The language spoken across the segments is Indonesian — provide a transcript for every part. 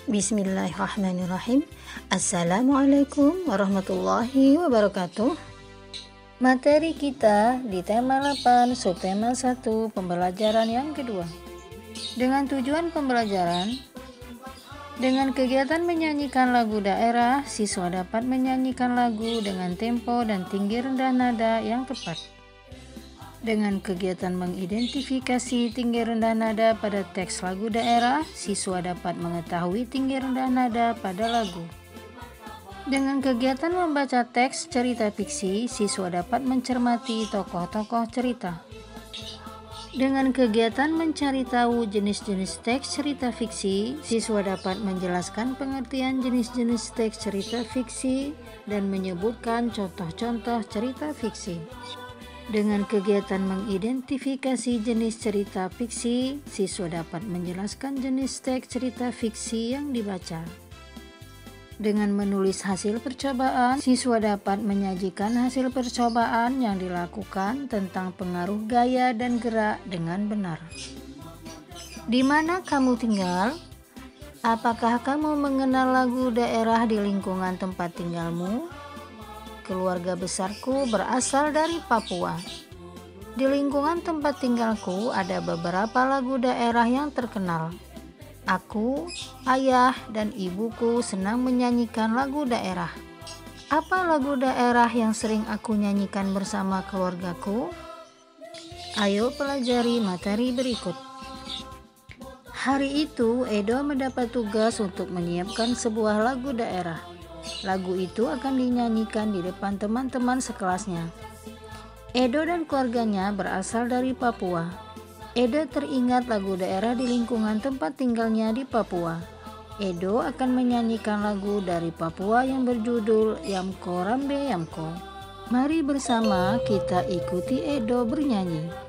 Bismillahirrahmanirrahim. Assalamualaikum warahmatullahi wabarakatuh. Materi kita di tema 8 subtema 1 pembelajaran yang kedua. Dengan tujuan pembelajaran, dengan kegiatan menyanyikan lagu daerah, siswa dapat menyanyikan lagu dengan tempo dan tinggi rendah nada yang tepat. Dengan kegiatan mengidentifikasi tinggi rendah nada pada teks lagu daerah, siswa dapat mengetahui tinggi rendah nada pada lagu. Dengan kegiatan membaca teks cerita fiksi, siswa dapat mencermati tokoh-tokoh cerita. Dengan kegiatan mencari tahu jenis-jenis teks cerita fiksi, siswa dapat menjelaskan pengertian jenis-jenis teks cerita fiksi dan menyebutkan contoh-contoh cerita fiksi. Dengan kegiatan mengidentifikasi jenis cerita fiksi, siswa dapat menjelaskan jenis teks cerita fiksi yang dibaca. Dengan menulis hasil percobaan, siswa dapat menyajikan hasil percobaan yang dilakukan tentang pengaruh gaya dan gerak dengan benar. Di mana kamu tinggal? Apakah kamu mengenal lagu daerah di lingkungan tempat tinggalmu? Keluarga besarku berasal dari Papua. Di lingkungan tempat tinggalku ada beberapa lagu daerah yang terkenal. Aku, ayah, dan ibuku senang menyanyikan lagu daerah. Apa lagu daerah yang sering aku nyanyikan bersama keluargaku? Ayo pelajari materi berikut. Hari itu, Edo mendapat tugas untuk menyiapkan sebuah lagu daerah. Lagu itu akan dinyanyikan di depan teman-teman sekelasnya. Edo dan keluarganya berasal dari Papua. Edo teringat lagu daerah di lingkungan tempat tinggalnya di Papua. Edo akan menyanyikan lagu dari Papua yang berjudul Yamko Rambe Yamko. Mari bersama kita ikuti Edo bernyanyi.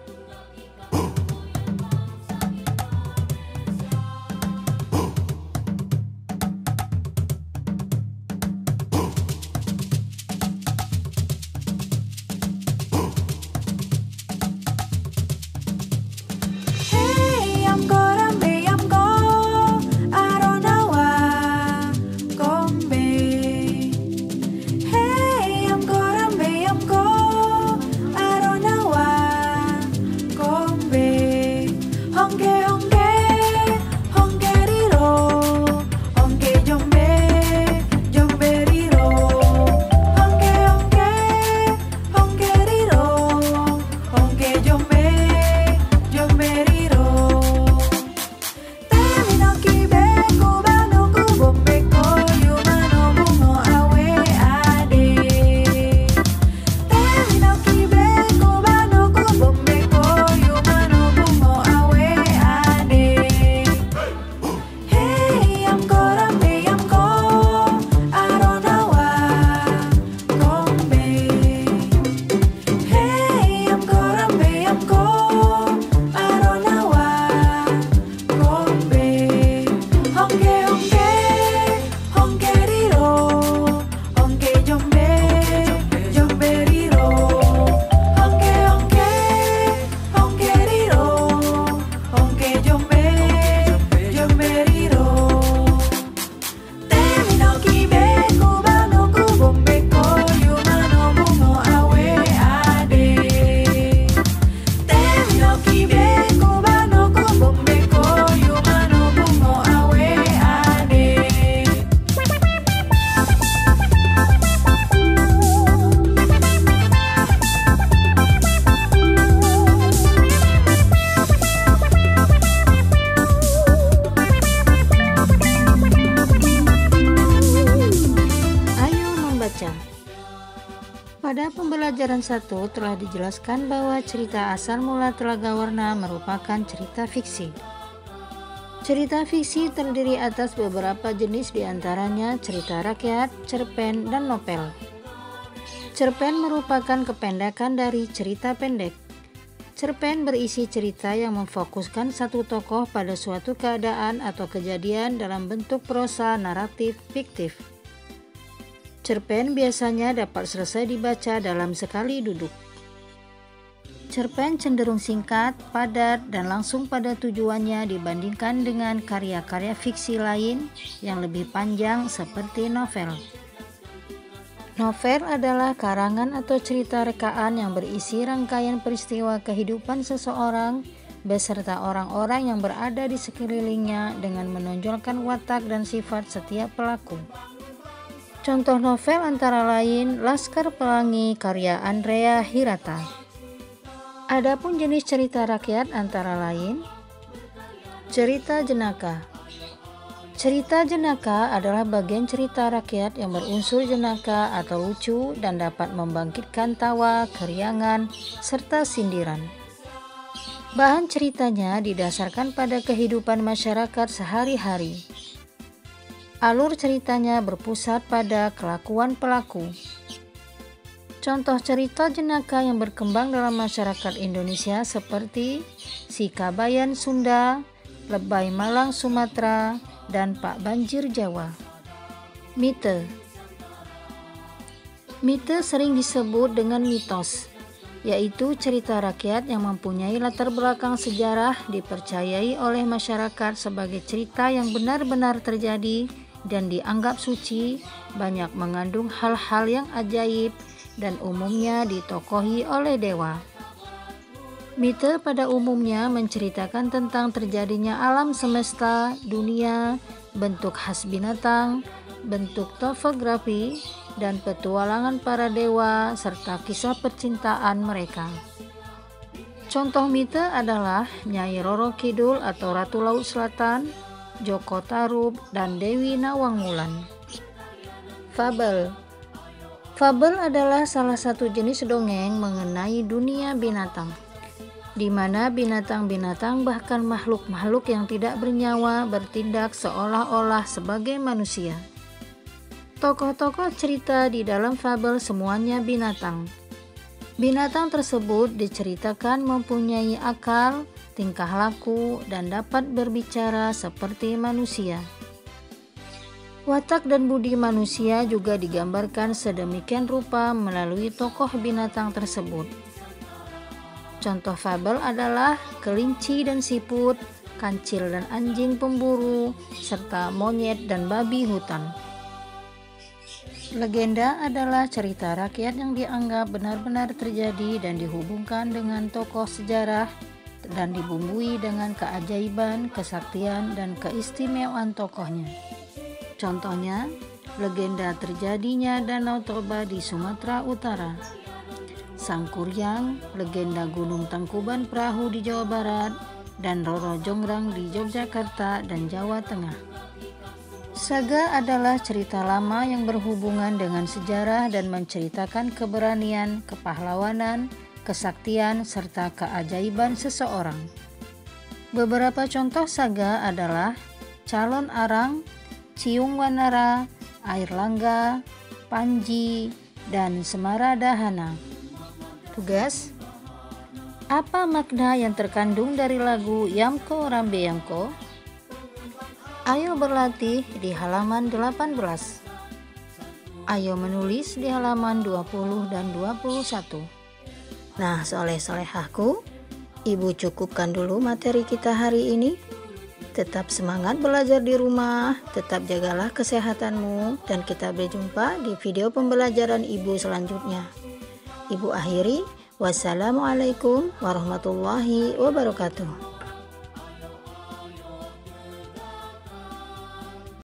Pada pembelajaran 1 telah dijelaskan bahwa cerita asal mula Telaga Warna merupakan cerita fiksi. Cerita fiksi terdiri atas beberapa jenis diantaranya cerita rakyat, cerpen, dan novel. Cerpen merupakan kependekan dari cerita pendek. Cerpen berisi cerita yang memfokuskan satu tokoh pada suatu keadaan atau kejadian dalam bentuk prosa naratif fiktif. Cerpen biasanya dapat selesai dibaca dalam sekali duduk. Cerpen cenderung singkat, padat, dan langsung pada tujuannya dibandingkan dengan karya-karya fiksi lain yang lebih panjang seperti novel. Novel adalah karangan atau cerita rekaan yang berisi rangkaian peristiwa kehidupan seseorang beserta orang-orang yang berada di sekelilingnya dengan menonjolkan watak dan sifat setiap pelaku. Contoh novel antara lain Laskar Pelangi karya Andrea Hirata. Adapun jenis cerita rakyat antara lain cerita jenaka. Cerita jenaka adalah bagian cerita rakyat yang berunsur jenaka atau lucu dan dapat membangkitkan tawa, keriangan, serta sindiran. Bahan ceritanya didasarkan pada kehidupan masyarakat sehari-hari. Alur ceritanya berpusat pada kelakuan pelaku. Contoh cerita jenaka yang berkembang dalam masyarakat Indonesia seperti Si Kabayan Sunda, Lebay Malang Sumatera, dan Pak Banjir Jawa. Mite. Mite sering disebut dengan mitos, yaitu cerita rakyat yang mempunyai latar belakang sejarah dipercayai oleh masyarakat sebagai cerita yang benar-benar terjadi dan dianggap suci, banyak mengandung hal-hal yang ajaib, dan umumnya ditokohi oleh dewa. Mite pada umumnya menceritakan tentang terjadinya alam semesta, dunia, bentuk khas binatang, bentuk topografi, dan petualangan para dewa, serta kisah percintaan mereka. Contoh mite adalah Nyai Roro Kidul atau Ratu Laut Selatan, Joko Tarub, dan Dewi Nawang Wulan. Fabel. Fabel adalah salah satu jenis dongeng mengenai dunia binatang, di mana binatang-binatang bahkan makhluk-makhluk yang tidak bernyawa bertindak seolah-olah sebagai manusia. Tokoh-tokoh cerita di dalam fabel semuanya binatang. Binatang tersebut diceritakan mempunyai akal, tingkah laku, dan dapat berbicara seperti manusia. Watak dan budi manusia juga digambarkan sedemikian rupa melalui tokoh binatang tersebut. Contoh fabel adalah kelinci dan siput, kancil dan anjing pemburu, serta monyet dan babi hutan. Legenda adalah cerita rakyat yang dianggap benar-benar terjadi dan dihubungkan dengan tokoh sejarah dan dibumbui dengan keajaiban, kesaktian, dan keistimewaan tokohnya. Contohnya, legenda terjadinya Danau Toba di Sumatera Utara, Sangkuriang, legenda Gunung Tangkuban Perahu di Jawa Barat, dan Roro Jonggrang di Yogyakarta dan Jawa Tengah. Saga adalah cerita lama yang berhubungan dengan sejarah dan menceritakan keberanian, kepahlawanan, kesaktian, serta keajaiban seseorang. Beberapa contoh saga adalah Calon Arang, Ciung Wanara, Air Langga, Panji, dan Semara Dahana. Tugas: apa makna yang terkandung dari lagu Yamko Rambe Yamko? Ayo berlatih di halaman 18. Ayo menulis di halaman 20 dan 21. Nah, soleh-solehahku, Ibu cukupkan dulu materi kita hari ini. Tetap semangat belajar di rumah, tetap jagalah kesehatanmu, dan kita berjumpa di video pembelajaran Ibu selanjutnya. Ibu akhiri, wassalamualaikum warahmatullahi wabarakatuh.